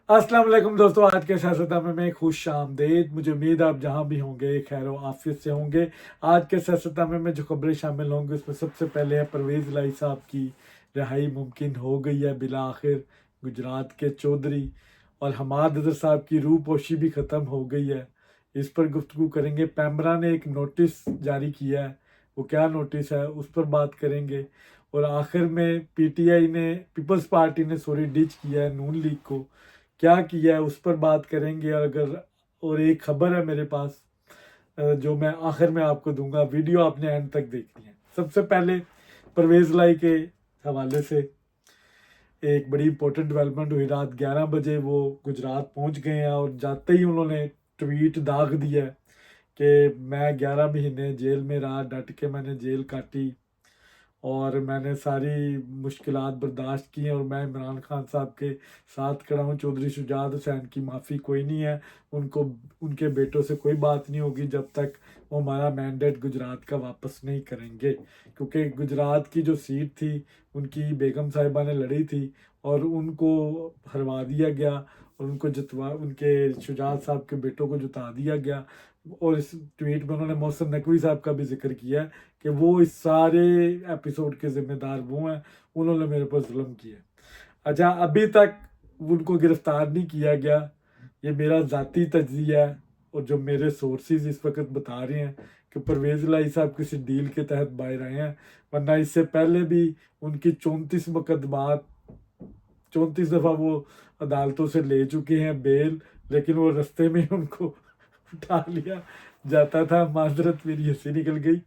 अस्सलाम वालेकुम दोस्तों, आज के सियासतनामे में खुश आमदेद। मुझे उम्मीद है आप जहां भी होंगे खैर व आफियत से होंगे। आज के सियासतनामे में जो खबरें शामिल होंगी उसमें सबसे पहले है परवेज़ लाई साहब की रिहाई मुमकिन हो गई है बिला आखिर। गुजरात के चौधरी और हमाद अजहर साहब की रूपोशी भी ख़त्म हो गई है, इस पर गुफ्तगू करेंगे। पैमरा ने एक नोटिस जारी किया है, वो क्या नोटिस है उस पर बात करेंगे। और आखिर में पीटीआई ने पीपल्स पार्टी ने डिच किया है नून लीग को, क्या किया है उस पर बात करेंगे। और एक खबर है मेरे पास जो मैं आखिर में आपको दूंगा, वीडियो आपने एंड तक देखनी है। सबसे पहले परवेज़ लाई के हवाले से एक बड़ी इंपॉर्टेंट डेवलपमेंट हुई। रात 11 बजे वो गुजरात पहुंच गए हैं और जाते ही उन्होंने ट्वीट दाग दिया है कि मैं 11 महीने जेल में रहा, डट के मैंने जेल काटी और मैंने सारी मुश्किलात बर्दाश्त की हैं और मैं इमरान खान साहब के साथ खड़ा हूँ। चौधरी शुजात हुसैन की माफ़ी कोई नहीं है, उनको उनके बेटों से कोई बात नहीं होगी जब तक वो हमारा मैंडेट गुजरात का वापस नहीं करेंगे, क्योंकि गुजरात की जो सीट थी उनकी बेगम साहिबा ने लड़ी थी और उनको हरवा दिया गया और उनको जितवा उनके शुजात साहब के बेटों को जिता दिया गया। और इस ट्वीट में उन्होंने मोहसिन नकवी साहब का भी जिक्र किया है कि वो इस सारे एपिसोड के ज़िम्मेदार वो हैं, उन्होंने मेरे पर जुल्म किया। अच्छा, अभी तक उनको गिरफ्तार नहीं किया गया, ये मेरा ज़ाती तज्ज़िया है और जो मेरे सोर्सेज इस वक्त बता रहे हैं कि परवेज़ लाई साहब किसी डील के तहत बाहर आए हैं, वरना इससे पहले भी उनकी 34 मुकदमात 34 दफ़ा वो अदालतों से ले चुके हैं बेल, लेकिन वो रास्ते में उनको उठा लिया जाता था। माजरत, मेरी हंसी निकल गई,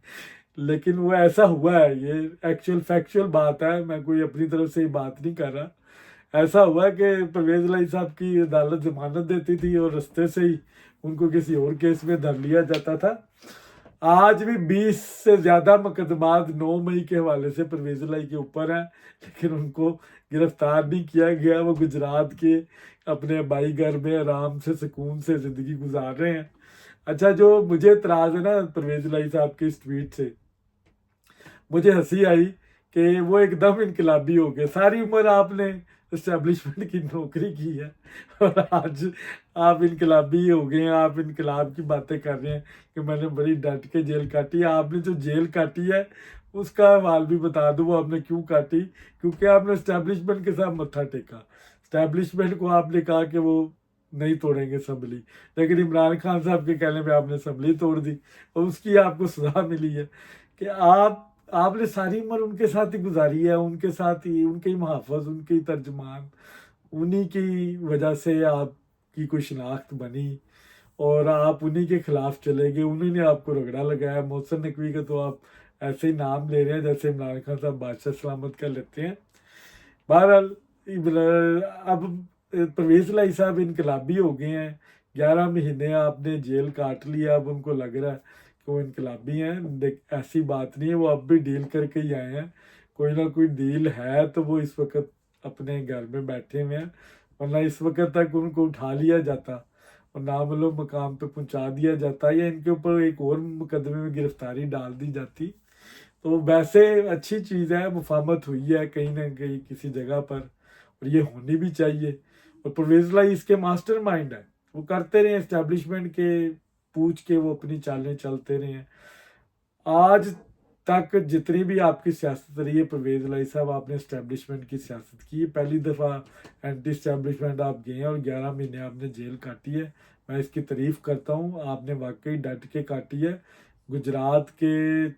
लेकिन वो ऐसा हुआ है। ये एक्चुअल फैक्चुअल बात है, मैं कोई अपनी तरफ से बात नहीं कर रहा। ऐसा हुआ कि परवेज़ लाई साहब की अदालत जमानत देती थी और रास्ते से ही उनको किसी और केस में धर लिया जाता था। आज भी 20 से ज़्यादा मुकदमात 9 मई के हवाले से परवेज़ लाई के ऊपर हैं, लेकिन उनको गिरफ्तार नहीं किया गया। वो गुजरात के अपने भाई घर में आराम से सुकून से ज़िंदगी गुजार रहे हैं। अच्छा, जो मुझे एतराज़ है ना परवेज़ लाई साहब के इस ट्वीट से, मुझे हंसी आई कि वो एकदम इनकलाबी हो गए। सारी उम्र आपने इस्टेब्लिशमेंट की नौकरी की है और आज आप इनकलाबी हो गए हैं, आप इनकलाब की बातें कर रहे हैं कि मैंने बड़ी डट के जेल काटी है। आपने जो जेल काटी है उसका हवाल भी बता दो, वो आपने क्यों काटी। क्योंकि आपने इस्टेब्लिशमेंट के साथ मत्था टेका। इस्टेब्लिशमेंट को आपने कहा कि वो नहीं तोड़ेंगे असम्बली, लेकिन इमरान खान साहब के कहने पे आपने असम्बली तोड़ दी और उसकी आपको सजा मिली है कि आपने सारी उम्र उनके साथ ही गुजारी है, उनके साथ ही, उनके ही मुहाफ़िज़, उनके ही तर्जमान, उन्हीं की वजह से आपकी कोई शनाख्त बनी और आप उन्हीं के खिलाफ चले गए, उन्हीं ने आपको रगड़ा लगाया। मोहसिन नकवी का तो आप ऐसे ही नाम ले रहे हैं जैसे इमरान खान साहब बादशाह सलामत का लेते हैं। बहरहाल अब परवेज़ लाई साहब इनकलाबी हो गए हैं। 11 महीने आपने जेल काट लिया, अब उनको लग रहा है कि वो इनकलाबी हैं। ऐसी बात नहीं है, वो अब भी डील करके ही आए हैं। कोई ना कोई डील है तो वो इस वक्त अपने घर में बैठे हुए हैं, वरना इस वक्त तक उनको उठा लिया जाता और नामालूम मकाम पे पहुंचा दिया जाता या इनके ऊपर एक और मुकदमे में गिरफ्तारी डाल दी जाती। तो वैसे अच्छी चीज़ है, मुफाहमत हुई है कहीं ना कहीं किसी जगह पर, और ये होनी भी चाहिए। और परवेज़ लाई इसके मास्टर माइंड है, वो करते रहे इस्टेब्लिशमेंट के पूछ के, वो अपनी चालें चलते रहे हैं। आज तक जितनी भी आपकी सियासत रही है परवेज़ लाई साहब, आपने इस्टेब्लिशमेंट की सियासत की। पहली दफ़ा एंटी इस्टेब्लिशमेंट आप गए हैं और 11 महीने आपने जेल काटी है। मैं इसकी तारीफ़ करता हूँ, आपने वाकई डट के काटी है। गुजरात के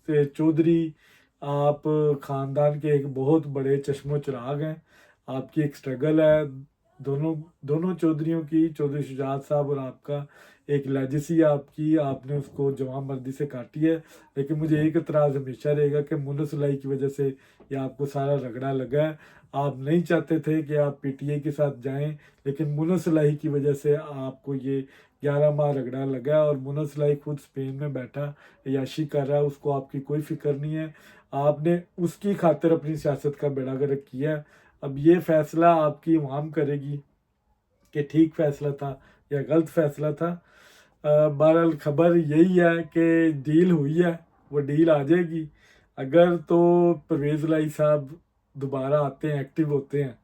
से चौधरी आप ख़ानदान के एक बहुत बड़े चश्मो चिराग हैं। आपकी एक स्ट्रगल है, दोनों दोनों चौधरियों की, चौधरी शुजात साहब और आपका एक लेजेसी आपकी, आपने उसको जवान मर्दी से काटी है। लेकिन मुझे एक एतराज़ हमेशा रहेगा कि मुन्नस लाई की वजह से ये आपको सारा रगड़ा लगा है। आप नहीं चाहते थे कि आप पीटीआई के साथ जाएं, लेकिन मुन्नस लाई की वजह से आपको ये 11 माह रगड़ा लगा और मुन्नस लाई खुद स्पेन में बैठा अय्याशी कर रहा है, उसको आपकी कोई फिक्र नहीं है। आपने उसकी खातिर अपनी सियासत का बेड़ा गर्क किया है। अब ये फैसला आपकी अवाम करेगी कि ठीक फैसला था या गलत फैसला था। बहरहाल खबर यही है कि डील हुई है, वो डील आ जाएगी। अगर तो परवेज़ लाई साहब दोबारा आते हैं, एक्टिव होते हैं,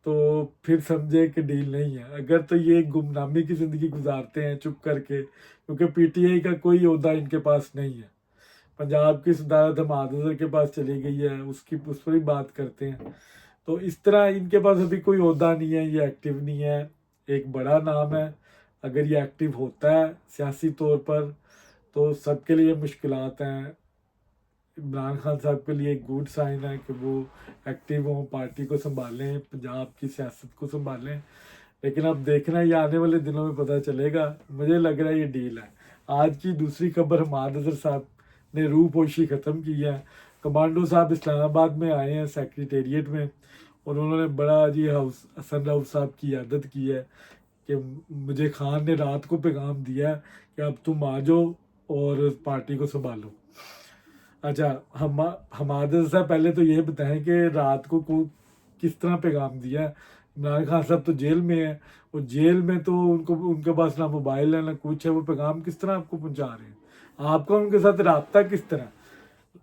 تو پھر سمجھے کہ ڈیل نہیں ہے. اگر تو یہ گمنامی کی زندگی گزارتے ہیں چپ کر کے، کیونکہ پی ٹی آئی کا کوئی عہدہ ان کے پاس نہیں ہے. پنجاب کی صدارت حماد اظہر کے پاس چلی گئی ہے، اس پر ہی بات کرتے ہیں. تو اس طرح ان کے پاس ابھی کوئی عہدہ نہیں ہے، یہ ایکٹیو نہیں ہے. ایک بڑا نام ہے، اگر یہ ایکٹیو ہوتا ہے سیاسی طور پر تو سب کے لیے مشکلات ہیں. عمران خان صاحب کے لیے ایک گڈ سائن ہے کہ وہ ایکٹیو ہوں، پارٹی کو سنبھالیں، پنجاب کی سیاست کو سنبھالیں. لیکن اب دیکھنا یہ آنے والے دنوں میں پتہ چلے گا. مجھے لگ رہا ہے یہ ڈیل ہے. آج کی دوسری خبر، حماد اظہر صاحب نے روح پوشی ختم کی ہے. کمانڈو صاحب اسلام آباد میں آئے ہیں سیکریٹریٹ میں، اور انہوں نے بڑا جی حسن راؤف صاحب کی عادت کی ہے کہ مجھے خان نے رات کو پیغام دیا ہے کہ اب تم آ جاؤ اور پارٹی کو سنبھالو. اچھا، حماد اظہر صاحب پہلے تو یہ بتائیں کہ رات کو کس طرح پیغام دیا ہے. عمران خان صاحب تو جیل میں ہیں، اور جیل میں تو ان کے پاس نہ موبائل ہے نہ کچھ ہے. وہ پیغام کس طرح آپ کو پہنچا رہے ہیں؟ آپ کا ان کے ساتھ رابطہ کس طرح؟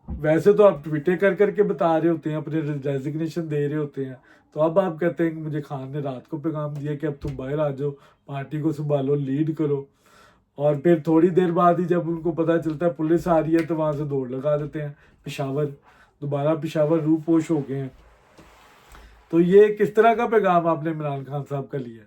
ویسے تو آپ ٹویٹیں کر کے بتا رہے ہوتے ہیں، اپنے ریزگنیشن دے رہے ہوتے ہیں، تو اب آپ کہتے ہیں کہ مجھے خان نے رات کو پیغام دیا کہ اب تم باہر آ جاؤ، پارٹی کو سنبھالو، لیڈ کرو. اور پھر تھوڑی دیر بعد ہی جب ان کو پتہ چلتا ہے پولیس آ رہی ہے تو وہاں سے دوڑ لگا دیتے ہیں پشاور. دوبارہ پشاور روح پوش ہو گئے ہیں. تو یہ کس طرح کا پیغام آپ نے عمران خان صاحب کا لیا؟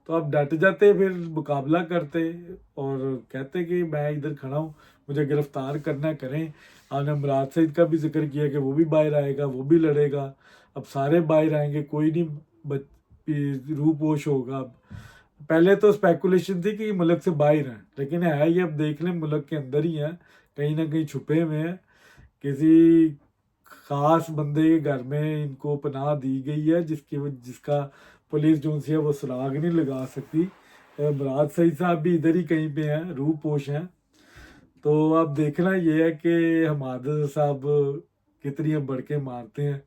تو آپ ڈٹ جاتے، پھر مقابلہ کرتے اور کہتے کہ میں ادھر کھڑا ہوں، مجھے گرفتار کرنا کریں. آپ نے مراد سعید کا بھی ذکر کیا کہ وہ بھی باہر آئے گا، وہ بھی لڑے گا. اب سارے باہر آئیں گے، کوئی نہیں روح پوش ہوگا. اب پہلے تو اسپیکولیشن تھی کہ یہ ملک سے باہر ہیں، لیکن ہے یہ اب دیکھ لیں ملک کے اندر ہی ہیں، کہیں نہ کہیں چھپے ہوئے ہیں. کسی خاص بندے کے گھر میں ان کو پناہ دی گئی ہے جس کا پولیس جو ہے وہ سراغ نہیں لگا سکتی. مراد سعید صاحب بھی ادھر ہی کہیں پہ ہیں، روح پوش ہیں. تو اب دیکھنا یہ ہے کہ حماد اظہر صاحب کتنی اب بڑھ کے مارتے ہیں.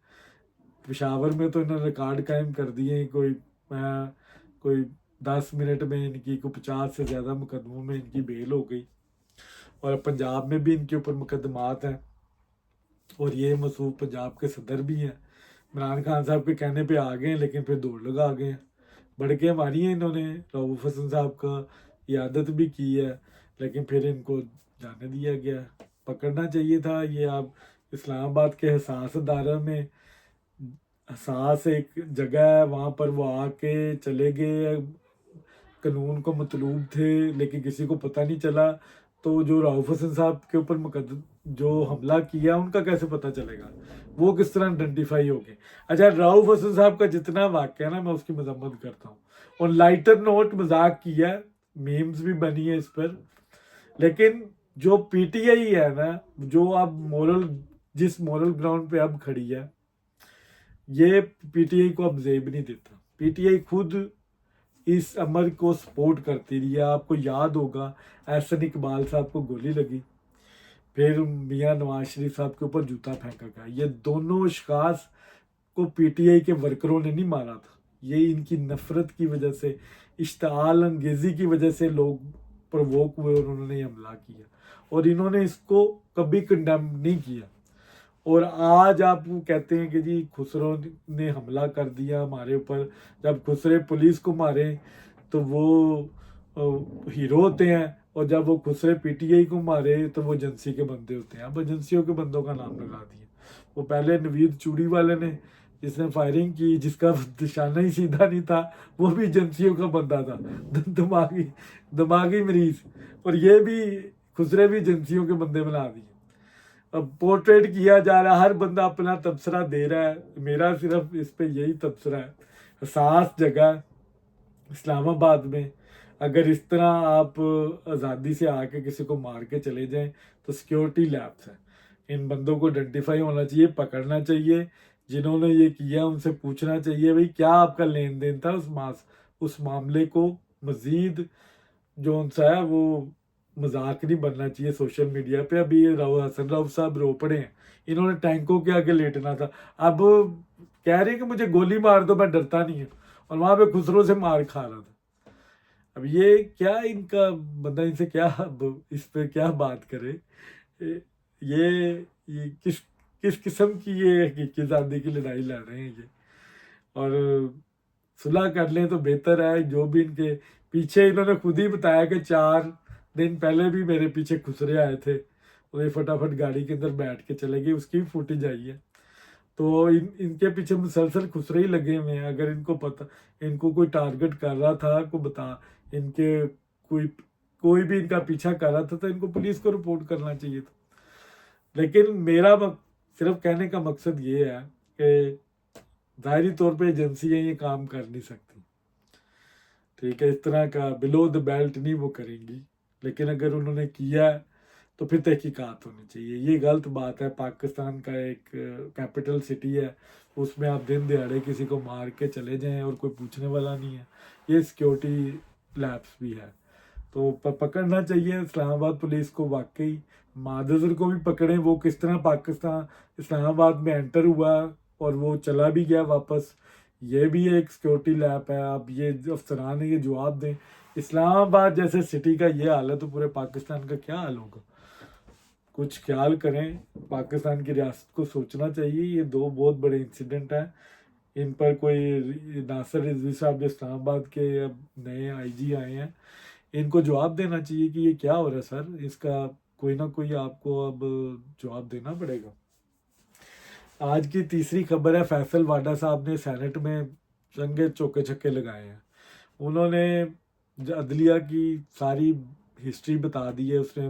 پشاور میں تو انہوں نے ریکارڈ قائم کر دیے ہیں، کوئی 10 منٹ میں ان کی 50 سے زیادہ مقدموں میں ان کی بیل ہو گئی. اور پنجاب میں بھی ان کے اوپر مقدمات ہیں، اور یہ مصروف پنجاب کے صدر بھی ہیں. عمران خان صاحب کے کہنے پہ آ گئے ہیں، لیکن پھر دوڑ لگا گئے ہیں. بڑھ کے ماری ہیں انہوں نے. رؤف حسن صاحب کا عیادت بھی کی ہے، لیکن پھر ان کو جانے دیا گیا. پکڑنا چاہیے تھا. یہ آپ اسلام آباد کے حساس ادارہ میں، حساس ایک جگہ ہے، وہاں پر وہ آ کے چلے گئے. قانون کو مطلوب تھے لیکن کسی کو پتہ نہیں چلا. تو جو رؤف حسن صاحب کے اوپر جو حملہ کیا ان کا کیسے پتہ چلے گا؟ وہ کس طرح آئیڈینٹیفائی ہو گئے؟ اچھا، رؤف حسن صاحب کا جتنا واقعہ ہے نا، میں اس کی مذمت کرتا ہوں. اور لائٹر نوٹ مذاق کیا، میمز بھی بنی ہے اس پر. لیکن جو پی ٹی آئی ہے نا، جو اب جس مورل گراؤنڈ پہ اب کھڑی ہے، یہ پی ٹی آئی کو اب زیب نہیں دیتا. پی ٹی آئی خود اس امر کو سپورٹ کرتی رہی ہے. آپ کو یاد ہوگا احسن اقبال صاحب کو گولی لگی، پھر میاں نواز شریف صاحب کے اوپر جوتا پھینکا گیا. یہ دونوں اشخاص کو پی ٹی آئی کے ورکروں نے نہیں مارا تھا. یہ ان کی نفرت کی وجہ سے، اشتعال انگیزی کی وجہ سے لوگ پرووک ہوئے اور انہوں نے حملہ کیا، اور انہوں نے اس کو کبھی کنڈیم نہیں کیا. اور آج آپ کہتے ہیں کہ جی خسرو نے حملہ کر دیا ہمارے اوپر. جب خسرے پولیس کو مارے تو وہ ہیرو ہوتے ہیں، اور جب وہ خسرے پی ٹی آئی کو مارے تو وہ ایجنسی کے بندے ہوتے ہیں. اب ایجنسیوں کے بندوں کا نام لگا دیا. وہ پہلے نوید چوڑی والے نے جس نے فائرنگ کی، جس کا نشانہ ہی سیدھا نہیں تھا، وہ بھی ایجنسیوں کا بندہ تھا، دماغی مریض. اور یہ بھی خسرے بھی ایجنسیوں کے بندے بنا دیے. اب پورٹریٹ کیا جا رہا ہے، ہر بندہ اپنا تبصرہ دے رہا ہے. میرا صرف اس پہ یہی تبصرہ ہے، حساس جگہ اسلام آباد میں اگر اس طرح آپ آزادی سے آ کے کسی کو مار کے چلے جائیں تو سیکیورٹی لیبس ہیں. ان بندوں کو آئیڈینٹیفائی ہونا چاہیے، پکڑنا چاہیے. جنہوں نے یہ کیا ان سے پوچھنا چاہیے بھائی کیا آپ کا لین دین تھا اس معاملے کو. مزید جو ان سا ہے وہ مذاق نہیں بننا چاہیے سوشل میڈیا پہ. ابھی حسن راؤف صاحب رو پڑے ہیں، انہوں نے ٹینکوں کے آگے لیٹنا تھا. اب کہہ رہے ہیں کہ مجھے گولی مار دو، میں ڈرتا نہیں ہوں، اور وہاں پہ خسرو سے مار کھا رہا تھا. اب یہ کیا ان کا بندہ ان سے کیا اس پہ کیا بات کرے؟ یہ کس قسم کی یہ حقیقی آزادی کی لڑائی لڑ رہے ہیں یہ. اور सुलह कर लें तो बेहतर है। जो भी इनके पीछे, इन्होंने खुद ही बताया कि 4 दिन पहले भी मेरे पीछे खुसरे आए थे, और ये फटाफट गाड़ी के अंदर बैठ के चले गए, उसकी भी फुटेज आई है। तो इनके पीछे मुसलसल खुसरे ही लगे हुए हैं। अगर इनको पता, इनको कोई टारगेट कर रहा था, को बता, इनके कोई कोई भी इनका पीछा कर रहा था, तो इनको पुलिस को रिपोर्ट करना चाहिए था। लेकिन मेरा सिर्फ कहने का मकसद ये है कि ज़ाहिरी तौर पे एजेंसियाँ ये काम कर नहीं सकती, ठीक है, इस तरह का बिलो द बेल्ट नहीं वो करेंगी। लेकिन अगर उन्होंने किया है तो फिर तहकीकात होनी चाहिए। ये गलत बात है। पाकिस्तान का एक कैपिटल सिटी है, उसमें आप दिन दिहाड़े किसी को मार के चले जाएं और कोई पूछने वाला नहीं है, ये सिक्योरिटी लैप्स भी है। तो पकड़ना चाहिए इस्लामाबाद पुलिस को। वाकई मादजर को भी पकड़ें, वो किस तरह पाकिस्तान इस्लामाबाद में एंटर हुआ और वो चला भी गया वापस। ये भी एक सिक्योरिटी लैप है। अब ये अफसरान है, ये जवाब दें। इस्लामाबाद जैसे सिटी का ये हाल है तो पूरे पाकिस्तान का क्या हाल होगा? कुछ ख्याल करें, पाकिस्तान की रियासत को सोचना चाहिए। ये 2 बहुत बड़े इंसिडेंट हैं, इन पर कोई नासिर रिजवी साहब जो इस्लामाबाद के अब नए आईजी आए हैं, इनको जवाब देना चाहिए कि ये क्या हो रहा है सर। इसका कोई ना कोई आपको अब जवाब देना पड़ेगा। आज की तीसरी खबर है, फैसल वाडा साहब ने सेनेट में चंगे चौके छक्के लगाए हैं। उन्होंने अदलिया की सारी हिस्ट्री बता दी है। उसने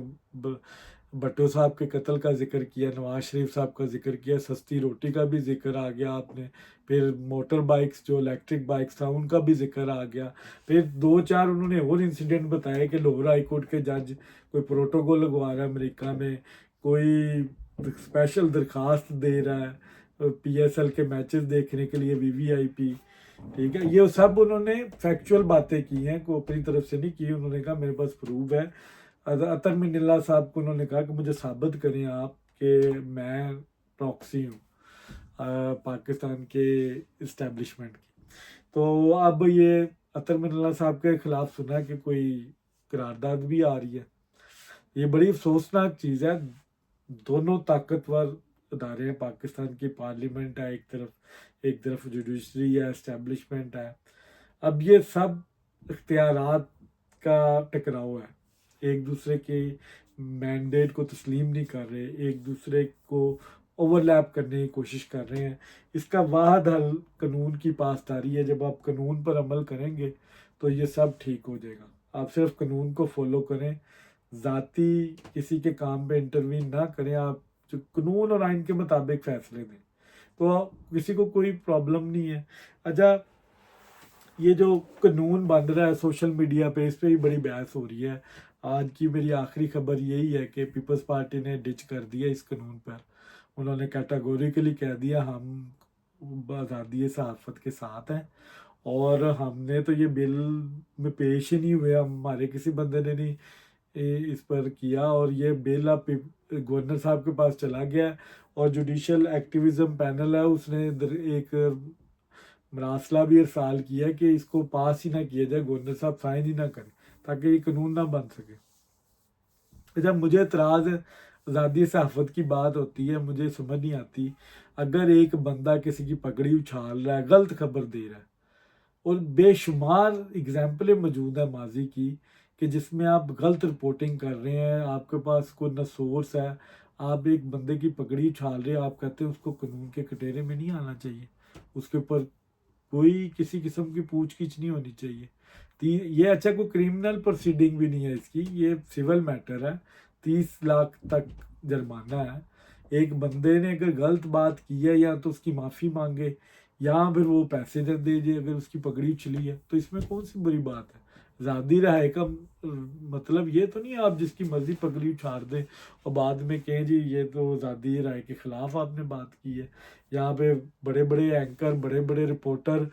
भट्टो साहब के कत्ल का जिक्र किया, नवाज शरीफ साहब का जिक्र किया, सस्ती रोटी का भी जिक्र आ गया आपने, फिर मोटर बाइक्स जो इलेक्ट्रिक बाइक्स था उनका भी जिक्र आ गया, फिर 2-4 उन्होंने और इंसिडेंट बताए कि लाहौर हाई कोर्ट के जज कोई प्रोटोकॉल लगवा रहा है अमेरिका में, कोई स्पेशल दरखास्त दे रहा है PSL के मैचेस देखने के लिए, VVIP, ठीक है। ये सब उन्होंने फैक्चुअल बातें की हैं, को अपनी तरफ से नहीं की। उन्होंने कहा मेरे पास प्रूफ है। अतर मिनिल्ला साहब को उन्होंने कहा कि मुझे साबित करें आप कि मैं प्रॉक्सी हूँ पाकिस्तान के इस्टेब्लिशमेंट की। तो अब ये अतर मिनिल्ला साहब के खिलाफ सुना कि कोई करारदाद भी आ रही है। ये बड़ी अफसोसनाक चीज़ है। दोनों ताकतवर इदारे हैं पाकिस्तान की, पार्लियामेंट है एक तरफ जुडिशरी है, इस्टेब्लिशमेंट है। अब ये सब इख्तियारात का टकराव है, एक दूसरे के मैंडेट को तस्लीम नहीं कर रहे, एक दूसरे को ओवरलैप करने की कोशिश कर रहे हैं। इसका वाहद हल कानून की पासदारी है। जब आप कानून पर अमल करेंगे तो ये सब ठीक हो जाएगा। आप सिर्फ कानून को फॉलो करें, ज़ाती किसी के काम पे इंटरवीन ना करें। आप जो कानून और आइन के मुताबिक फैसले दें तो किसी को कोई प्रॉब्लम नहीं है। अच्छा, ये जो कानून बन रहा है सोशल मीडिया पे, इस पर भी बड़ी बहस हो रही है। आज की मेरी आखिरी खबर यही है कि पीपल्स पार्टी ने डिच कर दिया इस कानून पर। उन्होंने कैटेगोरिकली कह दिया हम आज़ादी सहाफ़त के साथ हैं, और हमने तो ये बिल में पेश ही नहीं हुए, हमारे किसी बंदे ने नहीं इस पर किया, और ये बिल अब गवर्नर साहब के पास चला गया, और जुडिशल एक्टिविज़म पैनल है उसने एक मरासला भी इरसाल किया कि इसको पास ही ना किया जाए, गवर्नर साहब साइन ही ना करें, ताकि ये कानून ना बन सके। जब मुझे एतराज़ आज़ादी सहाफ़त की बात होती है, मुझे समझ नहीं आती, अगर एक बंदा किसी की पगड़ी उछाल रहा है, गलत खबर दे रहा है, और बेशुमार एग्जाम्पलें मौजूद है माजी की कि जिसमें आप गलत रिपोर्टिंग कर रहे हैं, आपके पास कोई न सोर्स है, आप एक बंदे की पगड़ी उछाल रहे हैं, आप कहते हैं उसको कानून के कटेरे में नहीं आना चाहिए, उसके ऊपर कोई किसी किस्म की पूछ गिछ नहीं होनी चाहिए। ये अच्छा, कोई क्रिमिनल प्रोसीडिंग भी नहीं है इसकी, ये सिविल मैटर है। 30 लाख तक जुर्माना है। एक बंदे ने अगर गलत बात की है, या तो उसकी माफ़ी मांगे, या फिर वो पैसे दे दीजिए अगर उसकी पगड़ी उछली है, तो इसमें कौन सी बुरी बात है? आज़ादी रहाए का मतलब ये तो नहीं है आप जिसकी मर्जी पगड़ी उछाल दें और बाद में कहें जी ये तो आज़ादी राय के ख़िलाफ़ आपने बात की है। यहाँ पे बड़े बड़े एंकर, बड़े बड़े रिपोर्टर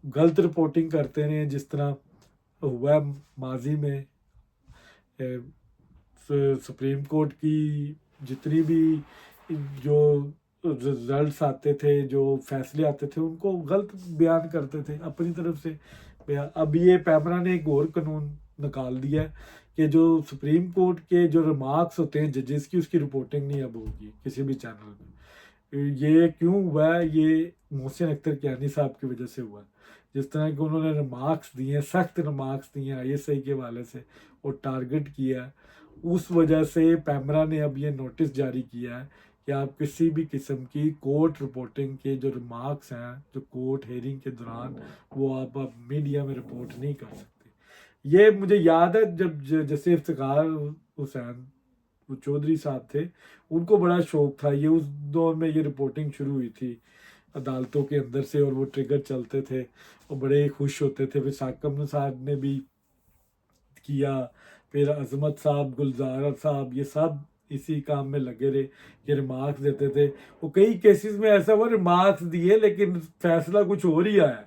गलत रिपोर्टिंग करते रहे, जिस तरह हुआ माजी में सुप्रीम कोर्ट की जितनी भी जो रिजल्ट्स आते थे, जो फैसले आते थे, उनको गलत बयान करते थे अपनी तरफ से। अब ये पैमरा ने एक और कानून निकाल दिया है कि जो सुप्रीम कोर्ट के जो रिमार्क्स होते हैं जजेस की, उसकी रिपोर्टिंग नहीं अब होगी किसी भी चैनल में। ये क्यों हुआ है? ये मोहसिन अख्तर कियानी साहब की वजह से हुआ है। जिस तरह के उन्होंने रिमार्क्स दिए हैं, सख्त रिमार्क्स दिए हैं ISI के हवाले से और टारगेट किया है, उस वजह से पैमरा ने अब ये नोटिस जारी किया है कि आप किसी भी किस्म की कोर्ट रिपोर्टिंग के जो रिमार्क्स हैं जो कोर्ट हेयरिंग के दौरान, वो आप मीडिया में रिपोर्ट नहीं कर सकते। ये मुझे याद है जब जैसे इफ्तिखार हुसैन वो चौधरी साहब थे, उनको बड़ा शौक था, ये उस दौर में ये रिपोर्टिंग शुरू हुई थी अदालतों के अंदर से, और वो ट्रिगर चलते थे और बड़े खुश होते थे। फिर साकब साहब ने भी किया, फिर अजमत साहब, गुलजार साहब, ये सब इसी काम में लगे रहे, ये रिमार्क्स देते थे। वो कई केसेस में ऐसा हुआ रिमार्क्स दिए लेकिन फैसला कुछ और ही आया।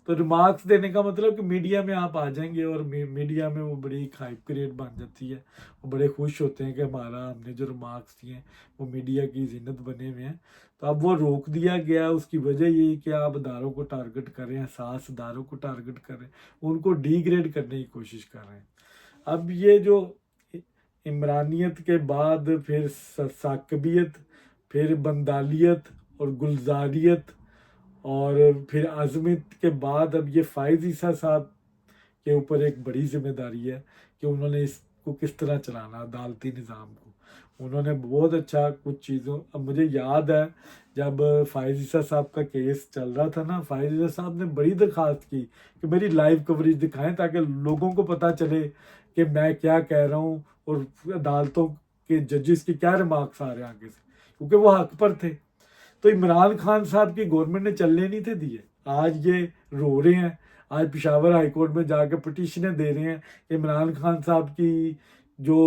तो रिमार्क्स देने का मतलब कि मीडिया में आप आ जाएंगे और मीडिया में वो बड़ी हाइप क्रिएट बन जाती है, वो बड़े खुश होते हैं कि हमारा हमने जो रिमार्क्स दिए हैं वो मीडिया की जीनत बने हुए हैं। तो अब वो रोक दिया गया, उसकी वजह यही कि आप अदारों को टारगेट कर रहे हैं, 7 अदारों को टारगेट कर रहे हैं, उनको डिग्रेड करने की कोशिश कर रहे हैं। अब ये जो इमरानियत के बाद फिर साकबियत, फिर बंदालियत और गुलजारियत, और फिर आज़मियत के बाद अब ये फ़ाइज़ ईसा साहब के ऊपर एक बड़ी जिम्मेदारी है कि उन्होंने इसको किस तरह चलाना, अदालती निज़ाम को। उन्होंने बहुत अच्छा कुछ चीज़ों, अब मुझे याद है जब फ़ाइज़ ईसा साहब का केस चल रहा था ना, फ़ाइज़ ईसा साहब ने बड़ी दरख्वास्त की कि मेरी लाइव कवरेज दिखाएं ताकि लोगों को पता चले कि मैं क्या कह रहा हूँ और अदालतों के जजेस के क्या रिमार्क्स आ रहे हैं आगे से, क्योंकि वो हक पर थे। तो इमरान खान साहब की गवर्नमेंट ने चलने नहीं थे दिए, आज ये रो रहे हैं, आज पेशावर हाई कोर्ट में जाकर पिटीशनें दे रहे हैं कि इमरान खान साहब की जो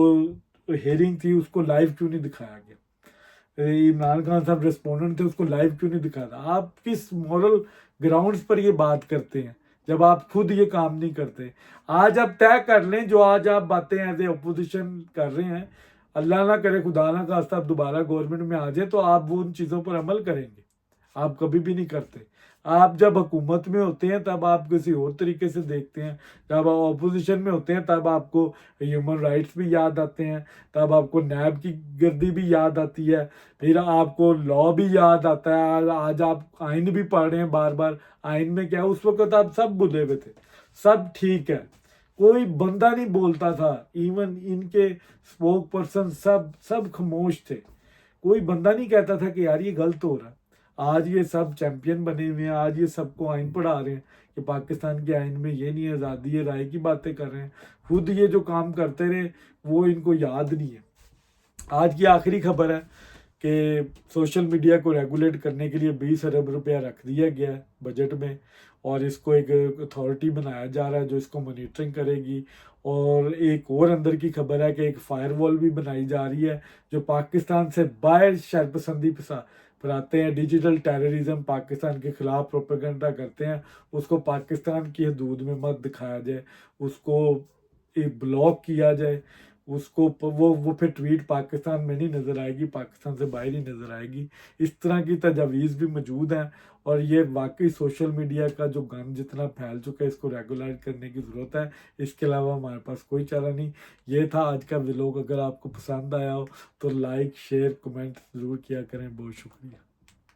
हेयरिंग थी उसको लाइव क्यों नहीं दिखाया गया, इमरान खान साहब रेस्पोंडेंट थे उसको लाइव क्यों नहीं दिखाया। आप किस मॉरल ग्राउंड्स पर ये बात करते हैं जब आप खुद ये काम नहीं करते। आज आप तय कर लें, जो आज आप बातें एज ए अपोजिशन कर रहे हैं, अल्लाह ना करे खुदा ना खास्ता आप दोबारा गवर्नमेंट में आ जाए तो आप वो उन चीज़ों पर अमल करेंगे, आप कभी भी नहीं करते। आप जब हुकूमत में होते हैं तब आप किसी और तरीके से देखते हैं, जब आप अपोजिशन में होते हैं तब आपको ह्यूमन राइट्स भी याद आते हैं, तब आपको नैब की गर्दी भी याद आती है, फिर आपको लॉ भी याद आता है। आज आप आइन भी पढ़ रहे हैं बार बार, आइन में क्या है, उस वक्त आप सब भुले हुए थे, सब ठीक है, कोई बंदा नहीं बोलता था, इवन इनके स्पोक पर्सन सब खामोश थे, कोई बंदा नहीं कहता था कि यार ये गलत हो रहा है। आज ये सब चैंपियन बने हुए हैं, आज ये सबको आइन पढ़ा रहे हैं कि पाकिस्तान के आइन में ये नहीं, आज़ादी है, राय की बातें कर रहे हैं। खुद ये जो काम करते रहे वो इनको याद नहीं है। आज की आखिरी खबर है कि सोशल मीडिया को रेगुलेट करने के लिए 20 अरब रुपया रख दिया गया है बजट में, और इसको एक अथॉरिटी बनाया जा रहा है जो इसको मॉनिटरिंग करेगी। और एक और अंदर की खबर है कि एक फायरवॉल भी बनाई जा रही है जो पाकिस्तान से बाहर शरपसंदी फैलाते हैं, डिजिटल टेररिज्म पाकिस्तान के खिलाफ प्रोपेगेंडा करते हैं, उसको पाकिस्तान की हदूद में मत दिखाया जाए, उसको एक ब्लॉक किया जाए, उसको वो फिर ट्वीट पाकिस्तान में नहीं नज़र आएगी, पाकिस्तान से बाहर ही नज़र आएगी। इस तरह की तजावीज़ भी मौजूद हैं, और ये वाकई सोशल मीडिया का जो गन जितना फैल चुका है इसको रेगुलेट करने की ज़रूरत है, इसके अलावा हमारे पास कोई चारा नहीं। ये था आज का व्लॉग, अगर आपको पसंद आया हो तो लाइक शेयर कमेंट ज़रूर किया करें। बहुत शुक्रिया।